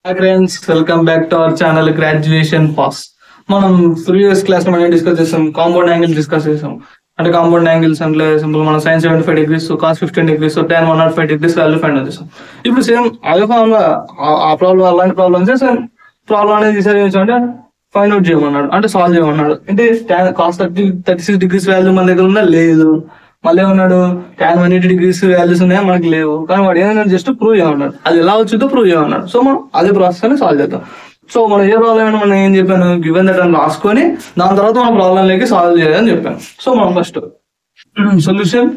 Hi friends, welcome back to our channel Graduation Pass. మనం previous class లో మనం discuss చేసాం కాంపౌండ్ యాంగిల్ డిస్కస్ చేసాం. అంటే కాంపౌండ్ యాంగిల్స్ అంటే సింపుల్ మనం sin 75 degrees, cos 15 degrees, tan 105 degrees value find చేసాం. ఇప్పుడు సేమ్ అదే ఫార్ములా ఆ ప్రాబ్లం అలాంటి ప్రాబ్లమ్స్ సేమ్ ప్రాబ్లం అనేది తీసేయంటే ఫైండ్ అవుట్ చేయమన్నాడు, అంటే సాల్వ్ చేయమన్నాడు. అంటే cos 36 degrees వాల్యూ మన దగ్గర ఉందా లేదు, మళ్ళీ ఏమన్నాడు tan 180 degrees వాల్యూస్ ఉన్నాయా మనకి లేవు, కానీ వాడు ఏమన్నాడు జస్ట్ ప్రూవ్ చేయమన్నాడు. అది ఎలా వచ్చిందో ప్రూవ్ చేయమన్నాడు. సో మనం అదే ప్రాసెస్ అని సాల్వ్ చేద్దాం. సో మనం ఏ ప్రాబ్లం అయినా మనం ఏం చెప్పాను, గివెన్ దట్ అని రాసుకొని దాని తర్వాత మనం ప్రాబ్లంలోకి సాల్వ్ చేయాలని చెప్పాను. సో మనం ఫస్ట్ సొల్యూషన్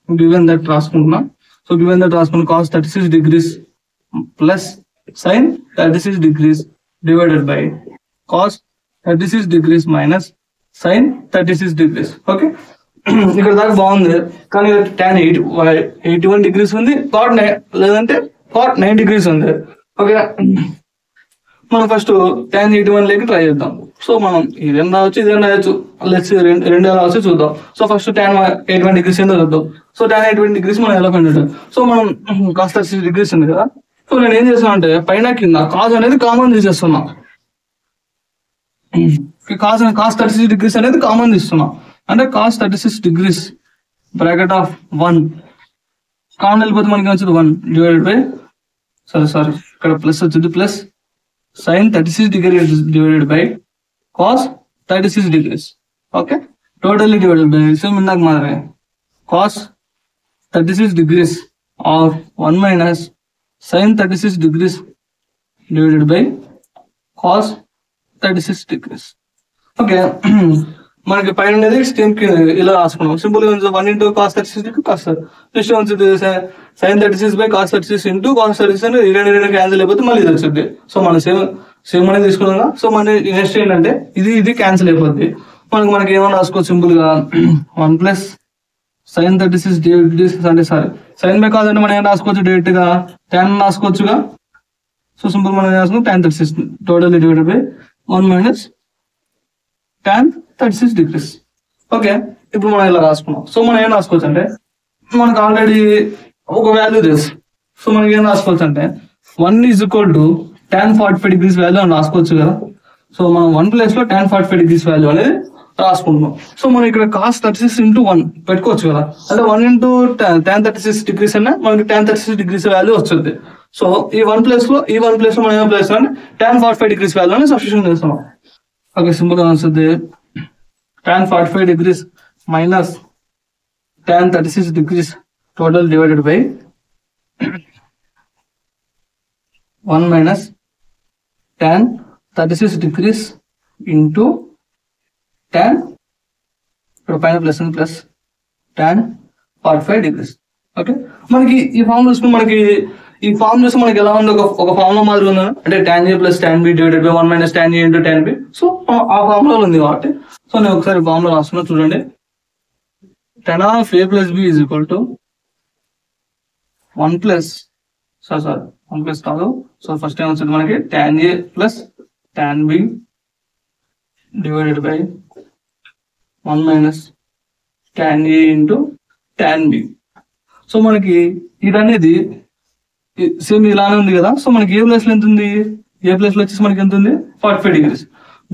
గివెన్ దట్ రాసుకుంటున్నాం. సో గివెన్ దట్ రాసుకుని cos 36 degrees plus sin 36 degrees divided by cos 36 degrees minus sin 36 degrees. Okay, ఇక్కడ దాకా బాగుంది, కానీ tan 81 degrees ఉంది, cot లేదంటే cot 9 degrees ఉంది. ఓకే, మనం ఫస్ట్ tan 81 లేకి ట్రై చేద్దాం. సో మనం ఇదేం రావచ్చు ఇదేం రాయొచ్చు, లెట్స్ రెండు ఎలా వచ్చి చూద్దాం. సో ఫస్ట్ tan 81 degrees ఏందో చూద్దాం. సో tan 81 degrees మనం ఎలా ఫైండ్ అవుతాం. సో మనం cos 36 degrees ఉంది కదా, సో నేను ఏం చేస్తాను అంటే పైన కింద cos అనేది కామన్ తీసేస్తున్నా. cos 36 degrees అనేది కామన్ తీస్తున్నా, అంటే cos 36 degrees bracket of 1 common వెళ్ళిపోతే మనకి వచ్చింది 1 డివైడెడ్ బై సారీ ఇక్కడ ప్లస్ వచ్చింది plus sin 36 degrees divided by cos 36 degrees. Okay, totally divided by same ఇందాక మాదిరి cos 36 degrees of 1 minus sin 36 degrees divided by cos 36 degrees. Okay, మనకి పైన ఉండేది స్టెమ్ కి ఇలా రాసుకున్నాం. సింపుల్ గా 1 into cos 36 degree cos next వచ్చింది sin 36 by cos 36 into cos 36 అని రెండు క్యాన్సిల్ అయిపోతే మళ్ళీ ఇది వచ్చింది. సో మనం సేమ్ అనేది తీసుకున్నాం. సో మన నెక్స్ట్ ఏంటంటే ఇది క్యాన్సిల్ అయిపోద్ది. మనకి ఏమన్నా రాసుకోవచ్చు సింపుల్ గా 1 ప్లస్ sin 36 degrees అంటే సారీ sin by cos అంటే మనం ఏం రాసుకోవచ్చు డైరెక్ట్ గా tan రాసుకోవచ్చుగా. సో సింపుల్ మనం రాసుకున్నాం tan 36 totally divided by 1 minus tan 36 degrees. Okay, ఇప్పుడు మనం ఇలా రాసుకున్నాం. సో మనం ఏం రాసుకోవచ్చు అంటే మనకు ఆల్రెడీ ఒక వాల్యూ తెలుసు. సో మనకి ఏం రాసుకోవచ్చు అంటే 1 is equal to tan 45 degrees value అని రాసుకోవచ్చు కదా. సో మనం 1 ప్లేస్ లో tan 45 degrees వాల్యూ అనేది రాసుకుంటున్నాం. సో మనం ఇక్కడ cos 36 into 1 పెట్టుకోవచ్చు కదా, అంటే 1 into tan 36 degrees అన్నా మనకి tan 36 degrees వాల్యూ వస్తుంది. సో ఈ 1 ప్లేస్ లో మనం ఏం ప్లేస్ అంటే tan 45 degrees వాల్యూ అని సబ్స్టిట్యూషన్ చేస్తున్నాం. ఓకే, సింపుల్ గా వస్తుంది tan 45 degrees minus tan 36 degrees total divided by 1 minus tan 36 degrees into tan ఇక్కడ పైన plus plus tan 45 degrees. Okay, మనకి ఈ ఫార్మ్ చూసుకుని మనకి ఎలా ఉంది, ఒక ఫార్ములా మాదిరి ఉందా అంటే tan a plus tan b divided by 1 minus tan a into tan b. So ఆ ఫార్ములా ఉంది కాబట్టి సో నేను ఒకసారి ఫార్ములా రాస్తున్నా చూడండి. tan of a plus b is equal to 1 plus కాదు. సో ఫస్ట్ ఏం వచ్చింది మనకి tan a plus tan b divided by 1 minus tan a into tan b. So మనకి ఇది అనేది సేమ్ ఇలానే ఉంది కదా. సో మనకి ఏ ప్లేస్ లో ఎంత ఉంది, ఏ ప్లేస్ లో వచ్చేసి మనకి ఎంత ఉంది 45 degrees,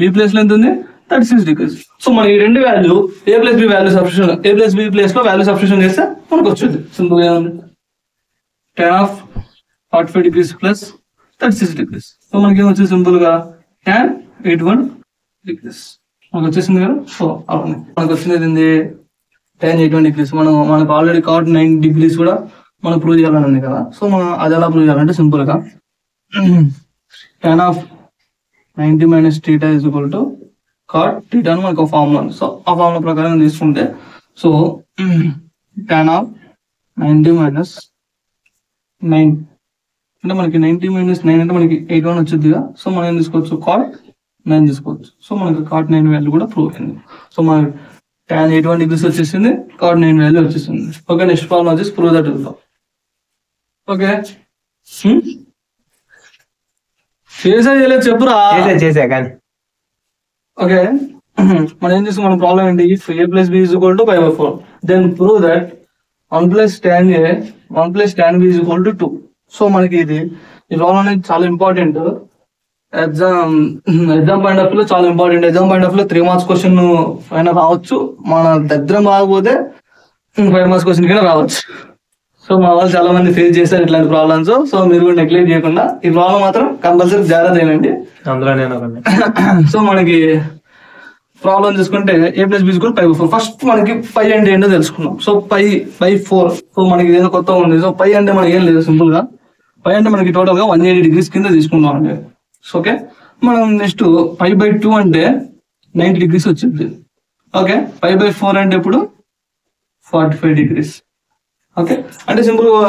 బి ప్లేస్ లో ఎంత ఉంది 36 degrees. సో మన ఈ రెండు వాల్యూ ఏ ప్లస్ బి వాల్యూ సబ్స్టిట్యూషన్, ఏ ప్లస్ బి ప్లేస్ లో వాల్యూ సబ్స్టిట్యూషన్ చేస్తే మనకు వచ్చింది సింపుల్ గా ఉంది tan of 45 degrees plus 36 degrees. So మనకి ఏం వచ్చింది సింపుల్ గా tan 81 degrees మనకు వచ్చేసింది కదా. సో అవును మనకు వచ్చినది ఏంది tan 81 degrees. మనకు ఆల్రెడీ cot 9 degrees కూడా మనం ప్రూవ్ చేయాలని ఉంది కదా. సో మనం అది ఎలా ప్రూవ్ చేయాలంటే సింపుల్ గా tan of 90 minus theta is equal to cot theta అని మనకు ఒక ఫార్ములా ఉంది. సో ఆ ఫార్ములా ప్రకారం తీసుకుంటే సో tan of 90 మైనస్ 9 అంటే మనకి 90 మైనస్ 9 అంటే మనకి 81 వచ్చిందిగా. సో మనం ఏం తీసుకోవచ్చు cot 9 తీసుకోవచ్చు. సో మనకి cot 9 వాల్యూ కూడా ప్రూవ్ అయింది. సో మనకి tan 81 degrees వచ్చేసింది, cot 9 వాల్యూ వచ్చేసింది. ఓకే, నెక్స్ట్ ప్రాబ్లం వచ్చేసి ప్రూవ్ దట్ వెళ్తాం. ఓకే, చేయలేదు చెప్పురా చేసా కానీ. ఓకే, మనం ఏం చేస్తాం, మన ప్రాబ్లం ఏంటి, a plus B is equal to 5/4 then prove that 1 plus tan a 1 plus tan b is equal to 2. So మనకి ఇది ఈ ప్రాబ్లం అనేది చాలా ఇంపార్టెంట్. ఎగ్జామ్ పాయింట్ ఆఫ్ లో చాలా ఇంపార్టెంట్. ఎగ్జామ్ పాయింట్ ఆఫ్ లో 3 మార్క్స్ క్వశ్చన్ అయినా రావచ్చు, మన దగ్గర బాగపోతే 5 మార్క్స్ క్వశ్చన్ కైనా రావచ్చు. సో మా వాళ్ళు చాలా మంది ఫేస్ చేశారు ఇట్లాంటి ప్రాబ్లమ్స్. సో మీరు కూడా నెగ్లెక్ట్ చేయకుండా ఈ ప్రాబ్లం మాత్రం కంపల్సరీ జాగ్రత్త చేయండి. సో మనకి ప్రాబ్లం చూసుకుంటే a+b=π/4. ఫస్ట్ మనకి పై అంటే ఏంటో తెలుసుకున్నాం. సో π/4. సో మనకి ఏదో కొత్త ఉంది. సో పై అంటే మనకి ఏం లేదు, సింపుల్ గా పై అంటే మనకి టోటల్ గా 180 degrees కింద తీసుకుంటాం అండి. ఓకే, మనం నెక్స్ట్ π/2 అంటే 90 degrees వచ్చింది. ఓకే, π/4 అంటే ఇప్పుడు 45 degrees. ఓకే, అంటే సింపుల్ గా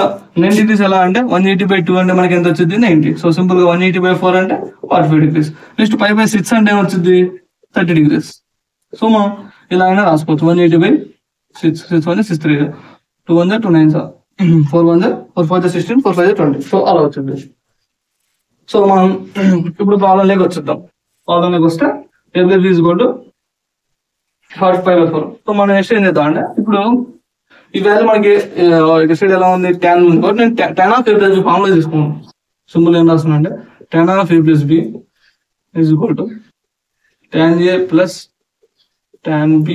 90 degrees ఎలా అంటే 180/2 అంటే మనకి ఎంత వచ్చింది 90. సో సింపుల్ గా 180/4 అంటే 45 degrees. నెక్స్ట్ π/6 అంటే ఏమొచ్చింది 30 degrees. సో మనం ఇలా అయినా రాసుకోవచ్చు. 180/6, 6 1 6 3 2 1 2 9 4 1 4 5 16 4 5 20. సో అలా వచ్చింది. సో మనం ఇప్పుడు ప్రాబ్లం లేక వచ్చేద్దాం. ప్రాబ్లం లేక వస్తే a+b=45/4. సో మనం నెక్స్ట్ ఏం చేద్దాం అంటే ఇప్పుడు ఈ వాల్యూ మనకి సైడ్ ఎలా ఉంది, tan ఉంది కాబట్టి నేను tan of a+b ఫార్ములా తీసుకున్నాను. సింపుల్ ఏం రాస్తున్నా అంటే tan of a+b tan a plus tan b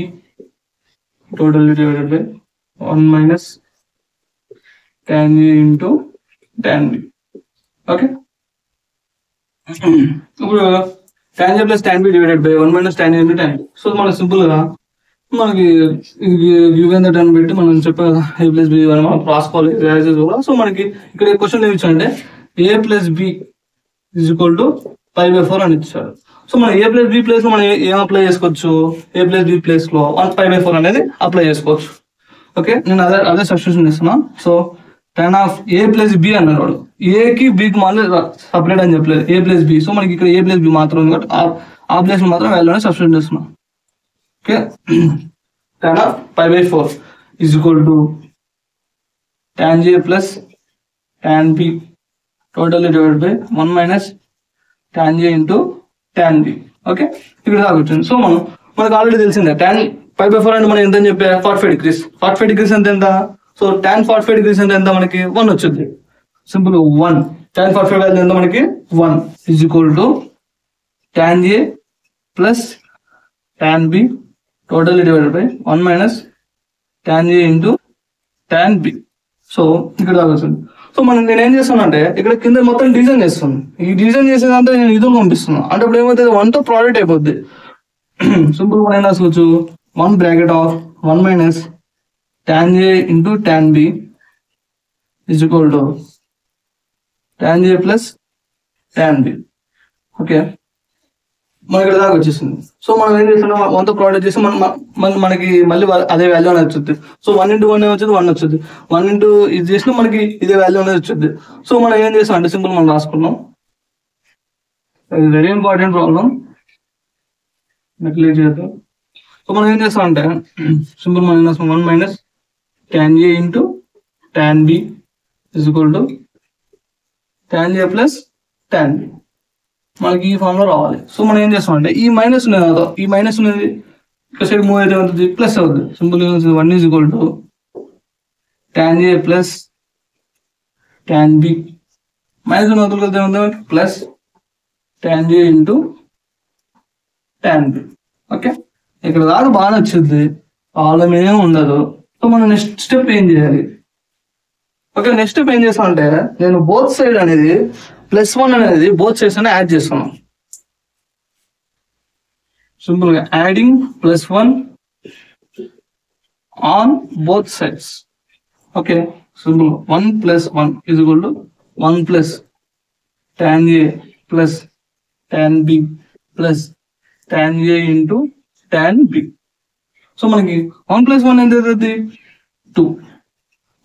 totally divided by 1 minus tan a into tan b. Okay, ఇప్పుడు tan a plus tan b divided by 1 minus tan a into tan b. So మనం simple గా మనకి given that అని పెట్టి మనం చెప్పే a+b మనం రాసుకోవాలి. సో మనకి ఇక్కడ క్వశ్చన్ ఏమి ఇచ్చాడంటే a+b=π/4 అని ఇచ్చాడు. సో మనం a+b ప్లేస్ లో మనం ఏం అప్లై చేసుకోవచ్చు, a+b ప్లేస్ లో 1π/4 అనేది అప్లై చేసుకోవచ్చు. ఓకే, నేను అదే సబ్స్టిట్యూషన్ చేస్తున్నా. సో tan of a+b అన్నాడు, a కి b కి మళ్ళీ సపరేట్ అని చెప్పలేదు, a+b. సో మనకి ఇక్కడ a+b మాత్రం ఉంది కాబట్టి ఆ ప్లేస్ లో మాత్రం వాల్యూ అనేది సబ్స్టిట్యూట్ చేస్తున్నాం. Okay, tan of π/4 tan a plus tan b totally divided by 1 minus tan a into tan b. Okay, ఇక్కడ దాకా వచ్చింది. సో మనకు ఆల్రెడీ తెలిసిందే tan π/4 అంటే మనం ఎంత అని చెప్పా 45 degrees. 45 degrees అంటే ఎంత? సో tan 45 degrees అంటే ఎంత మనకి 1 వచ్చింది. సింపుల్ 1 tan 45 వాల్యూ ఎంత మనకి 1 tan a plus tan b totally divided by 1 minus tan a into tan b. So ఇక్కడ దాకా వచ్చింది. సో నేను ఏం చేస్తాను అంటే ఇక్కడ కింద మొత్తం డిజైన్ చేస్తాను. ఈ డిజైన్ చేసేదంతా నేను ఇదులు పంపిస్తున్నాను అంటే ఇప్పుడు ఏమవుతుంది 1 తో ప్రోడక్ట్ అయిపోద్ది. సింపుల్ గా ఏం రాసుకోవచ్చు 1 bracket of 1 minus tan a into tan b tan a plus tan b. Okay, మన ఇక్కడ దాకా వచ్చేసింది. సో మనం ఏం చేస్తున్నాం 1 తో ప్రోడక్ట్ చేసి మనకి మళ్ళీ అదే వాల్యూ అనేది వచ్చింది. సో 1 into 1 వచ్చింది 1 వచ్చింది, 1 into ఇది చేసినా మనకి ఇదే వాల్యూ అనేది వచ్చింది. సో మనం ఏం చేస్తాం అంటే సింపుల్ మనం రాసుకున్నాం. వెరీ ఇంపార్టెంట్ ప్రాబ్లం, నెగ్లెక్ట్ చేద్దాం. సో మనం ఏం చేస్తాం అంటే సింపుల్ మనం 1 minus tan a into tan b tan a plus tan b. మనకి ఈ ఫామ్ లో రావాలి. సో మనం ఏం చేస్తాం అంటే ఈ మైనస్ ఈ మైనస్ అనేది ఇక్కడ సైడ్ మూవ్ అయితే అవుతుంది, ప్లస్ అవుతుంది. Simple 1 tan a plus tan b minus వదులుకెళ్తే ఉంది plus tan a into tan b. Okay, ఇక్కడ దాకా బాగా వచ్చింది, ప్రాబ్లం ఏం ఉండదు. సో మనం నెక్స్ట్ స్టెప్ ఏం చేయాలి? ఓకే, నెక్స్ట్ స్టెప్ ఏం చేస్తాం అంటే నేను బోత్ సైడ్ అనేది +1 అనేది బోత్ సైడ్స్ అనేది యాడ్ చేస్తున్నాం. సింపుల్ గా adding +1 on both sides. Okay, simple 1 + 1 1 plus tan a plus tan b plus tan a into tan b. So మనకి 1 + 1 ఎంత అవుతుంది 2.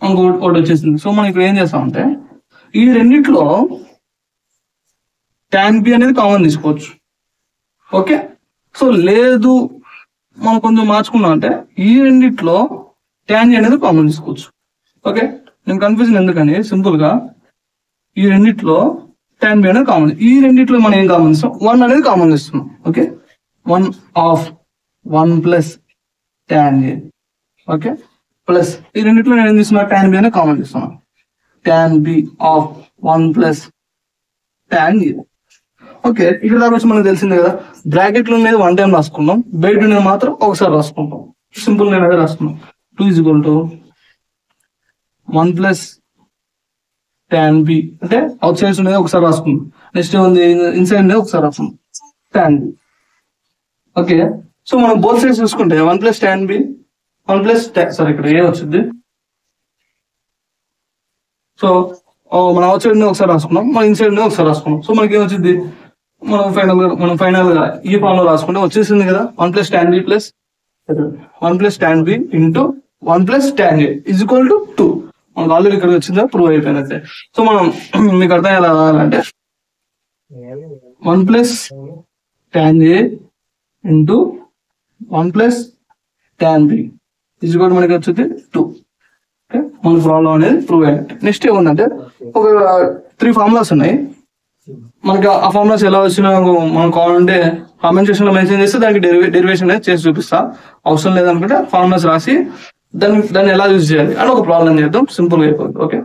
ఇంకోటి వచ్చేసింది. సో మనం ఇక్కడ ఏం చేస్తామంటే ఈ రెండిట్లో tan b అనేది కామన్ తీసుకోవచ్చు. ఓకే, సో లేదు మనం కొంచెం మార్చుకున్నాం అంటే ఈ రెండిట్లో tan a అనేది కామన్ తీసుకోవచ్చు. ఓకే, నేను కన్ఫ్యూజన్ ఎందుకని సింపుల్ గా ఈ రెండిట్లో tan b అనేది కామన్, ఈ రెండిట్లో మనం ఏం కామన్ ఇస్తాం 1 అనేది కామన్ ఇస్తున్నాం. Okay, 1 of 1 plus tan a. Okay, plus ఈ రెండిట్లో నేను ఏం తీసుకున్నా tan b అనేది కామన్ ఇస్తున్నాను. tan b of 1 plus tan A. Okay, ఇక్కడ దాకా వచ్చి మనకు తెలిసింది కదా, బ్రాకెట్లు ఉండేది 1 టైం రాసుకున్నాం, బయట ఉండేది మాత్రం ఒకసారి రాసుకుంటాం. సింపుల్ నేను అదే రాసుకున్నాం. 2 = 1 + tan B, అంటే అవుట్ సైడ్స్ ఉండేది ఒకసారి రాసుకున్నాం. నెక్స్ట్ ఉంది ఇన్సైడ్ ఉండేది ఒకసారి రాసుకున్నాం, tan B. ఓకే, సో మనం బోత్ సైడ్స్ చూసుకుంటే 1 + tan B, 1 + సారీ ఇక్కడ ఏ వచ్చింది. సో మనం అవుట్ సైడ్ ఒకసారి రాసుకున్నాం, మన ఇన్సైడ్ ఒకసారి రాసుకున్నాం. సో మనకి ఏమొచ్చింది, మనం ఫైనల్ గా ఈ ఫామ్ లో రాసుకుంటే వచ్చేసింది కదా, 1 + tan B + 1 + tan B × 1 + tan A = 2. మనకు ఆల్రెడీ ఇక్కడ వచ్చిందా, ప్రూవ్ అయిపోయినట్టే. సో మనం మీకు అర్థం ఎలా రావాలంటే 1 + tan A × 1 + tan B = మనకి వచ్చింది 2. ఓకే, మన ప్రాబ్లం అనేది ప్రూవ్ అయినట్టు. నెక్స్ట్ ఏముందంటే ఒక 3 ఫార్ములాస్ ఉన్నాయి. మనకి ఆ ఫార్ములాస్ ఎలా వచ్చినా మనం కావాలంటే కామెంట్ సెక్షన్ లో మెన్షన్ చేస్తే దానికి డెరివేషన్ అనేది చేసి చూపిస్తా. అవసరం లేదనుకుంటే ఫార్ములాస్ రాసి దాన్ని ఎలా యూజ్ చేయాలి అని ఒక ప్రాబ్లం చేద్దాం, సింపుల్ గా అయిపోతుంది. ఓకే,